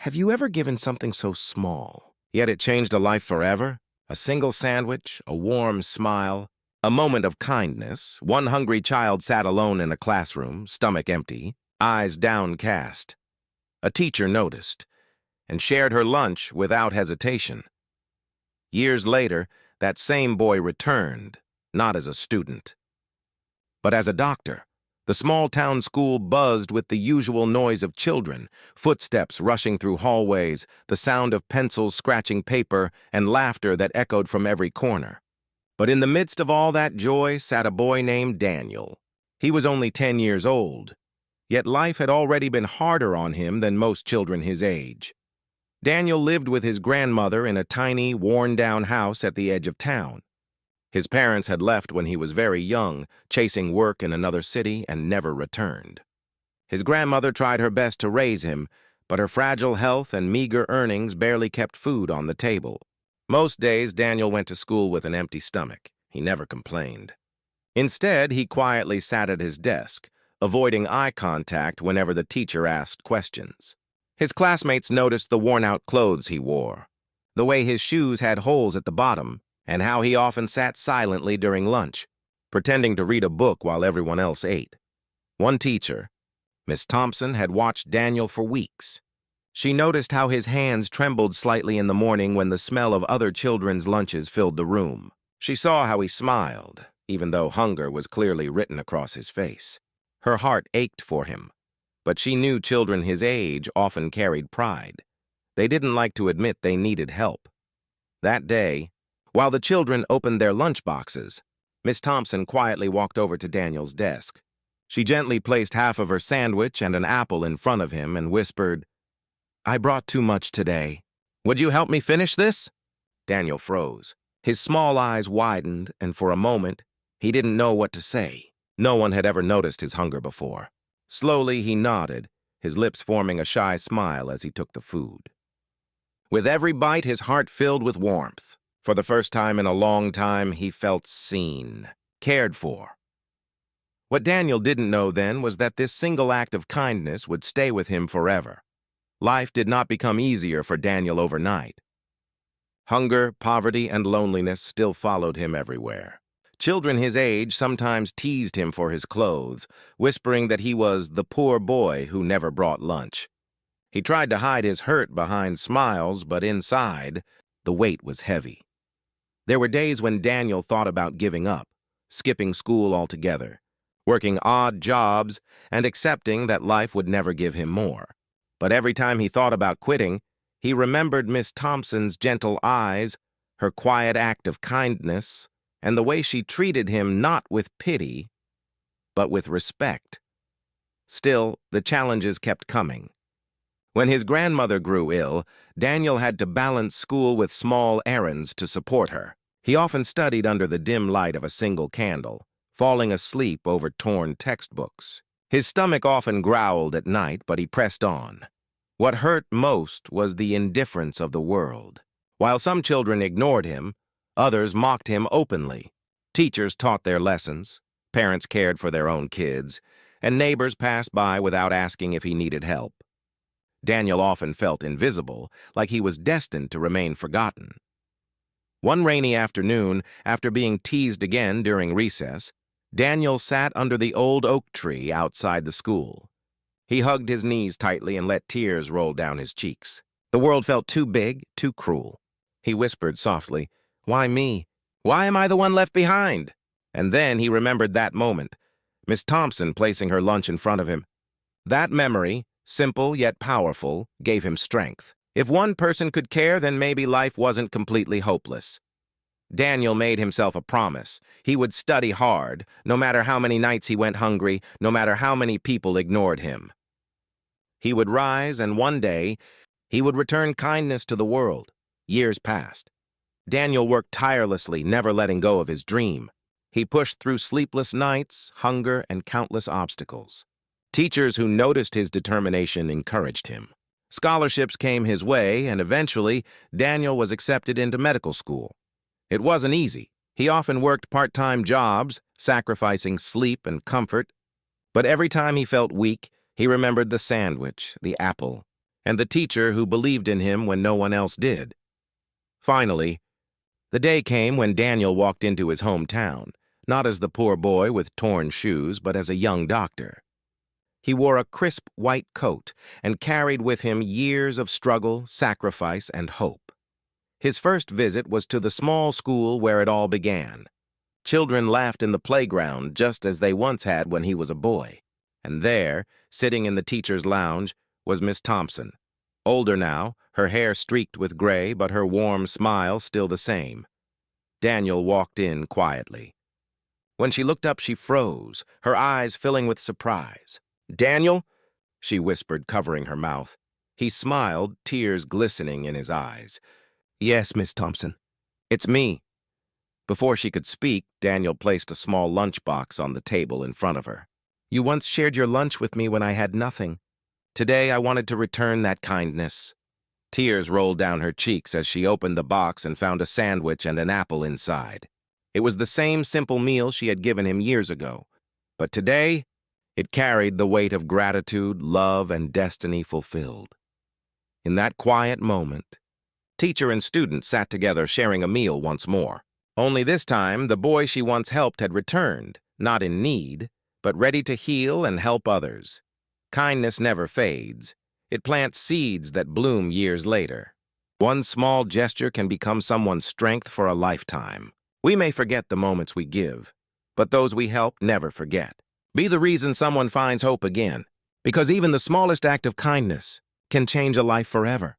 Have you ever given something so small, yet it changed a life forever? A single sandwich, a warm smile, a moment of kindness. One hungry child sat alone in a classroom, stomach empty, eyes downcast. A teacher noticed and shared her lunch without hesitation. Years later, that same boy returned, not as a student, but as a doctor. The small-town school buzzed with the usual noise of children, footsteps rushing through hallways, the sound of pencils scratching paper, and laughter that echoed from every corner. But in the midst of all that joy sat a boy named Daniel. He was only 10 years old, yet life had already been harder on him than most children his age. Daniel lived with his grandmother in a tiny, worn-down house at the edge of town. His parents had left when he was very young, chasing work in another city, and never returned. His grandmother tried her best to raise him, but her fragile health and meager earnings barely kept food on the table. Most days, Daniel went to school with an empty stomach. He never complained. Instead, he quietly sat at his desk, avoiding eye contact whenever the teacher asked questions. His classmates noticed the worn-out clothes he wore, the way his shoes had holes at the bottom, and how he often sat silently during lunch, pretending to read a book while everyone else ate. One teacher, Miss Thompson, had watched Daniel for weeks. She noticed how his hands trembled slightly in the morning when the smell of other children's lunches filled the room. She saw how he smiled, even though hunger was clearly written across his face. Her heart ached for him, but she knew children his age often carried pride. They didn't like to admit they needed help. That day, while the children opened their lunch boxes, Miss Thompson quietly walked over to Daniel's desk. She gently placed half of her sandwich and an apple in front of him and whispered, "I brought too much today. Would you help me finish this?" Daniel froze. His small eyes widened, and for a moment, he didn't know what to say. No one had ever noticed his hunger before. Slowly, he nodded, his lips forming a shy smile as he took the food. With every bite, his heart filled with warmth. For the first time in a long time, he felt seen, cared for. What Daniel didn't know then was that this single act of kindness would stay with him forever. Life did not become easier for Daniel overnight. Hunger, poverty, and loneliness still followed him everywhere. Children his age sometimes teased him for his clothes, whispering that he was the poor boy who never brought lunch. He tried to hide his hurt behind smiles, but inside, the weight was heavy. There were days when Daniel thought about giving up, skipping school altogether, working odd jobs, and accepting that life would never give him more. But every time he thought about quitting, he remembered Miss Thompson's gentle eyes, her quiet act of kindness, and the way she treated him not with pity, but with respect. Still, the challenges kept coming. When his grandmother grew ill, Daniel had to balance school with small errands to support her. He often studied under the dim light of a single candle, falling asleep over torn textbooks. His stomach often growled at night, but he pressed on. What hurt most was the indifference of the world. While some children ignored him, others mocked him openly. Teachers taught their lessons, parents cared for their own kids, and neighbors passed by without asking if he needed help. Daniel often felt invisible, like he was destined to remain forgotten. One rainy afternoon, after being teased again during recess, Daniel sat under the old oak tree outside the school. He hugged his knees tightly and let tears roll down his cheeks. The world felt too big, too cruel. He whispered softly, "Why me? Why am I the one left behind?" And then he remembered that moment, Miss Thompson placing her lunch in front of him. That memory, simple yet powerful, gave him strength. If one person could care, then maybe life wasn't completely hopeless. Daniel made himself a promise. He would study hard, no matter how many nights he went hungry, no matter how many people ignored him. He would rise, and one day, he would return kindness to the world. Years passed. Daniel worked tirelessly, never letting go of his dream. He pushed through sleepless nights, hunger, and countless obstacles. Teachers who noticed his determination encouraged him. Scholarships came his way, and eventually, Daniel was accepted into medical school. It wasn't easy. He often worked part-time jobs, sacrificing sleep and comfort. But every time he felt weak, he remembered the sandwich, the apple, and the teacher who believed in him when no one else did. Finally, the day came when Daniel walked into his hometown, not as the poor boy with torn shoes, but as a young doctor. He wore a crisp white coat and carried with him years of struggle, sacrifice, and hope. His first visit was to the small school where it all began. Children laughed in the playground just as they once had when he was a boy. And there, sitting in the teacher's lounge, was Miss Thompson. Older now, her hair streaked with gray, but her warm smile still the same. Daniel walked in quietly. When she looked up, she froze, her eyes filling with surprise. "Daniel?" she whispered, covering her mouth. He smiled, tears glistening in his eyes. "Yes, Miss Thompson. It's me." Before she could speak, Daniel placed a small lunchbox on the table in front of her. "You once shared your lunch with me when I had nothing. Today I wanted to return that kindness." Tears rolled down her cheeks as she opened the box and found a sandwich and an apple inside. It was the same simple meal she had given him years ago, but today it carried the weight of gratitude, love, and destiny fulfilled. In that quiet moment, teacher and student sat together sharing a meal once more. Only this time, the boy she once helped had returned, not in need, but ready to heal and help others. Kindness never fades. It plants seeds that bloom years later. One small gesture can become someone's strength for a lifetime. We may forget the moments we give, but those we help never forget. Be the reason someone finds hope again, because even the smallest act of kindness can change a life forever.